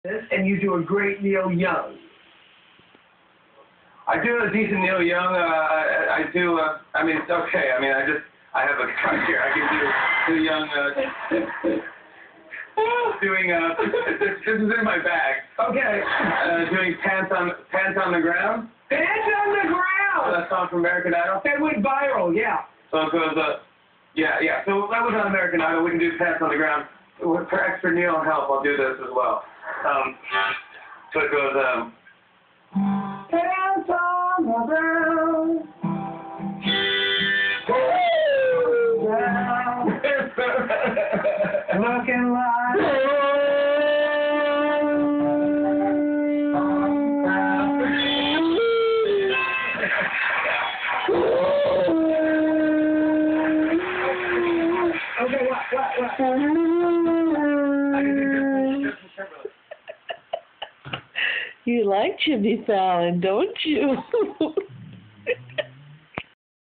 And you do a great Neil Young. I do a decent Neil Young. I do. I mean, it's okay. I mean, I have a cut here. I can do Neil Young. Doing. This is in my bag. Okay. Doing pants on the ground. Pants on the ground. That song from American Idol. That went viral. Yeah. So it goes. Yeah. So that was on American Idol. We can do pants on the ground. For extra Neil help, I'll do this as well. So it goes. Pants on the ground. Looking like. Okay, what? You like Jimmy Fallon, don't you?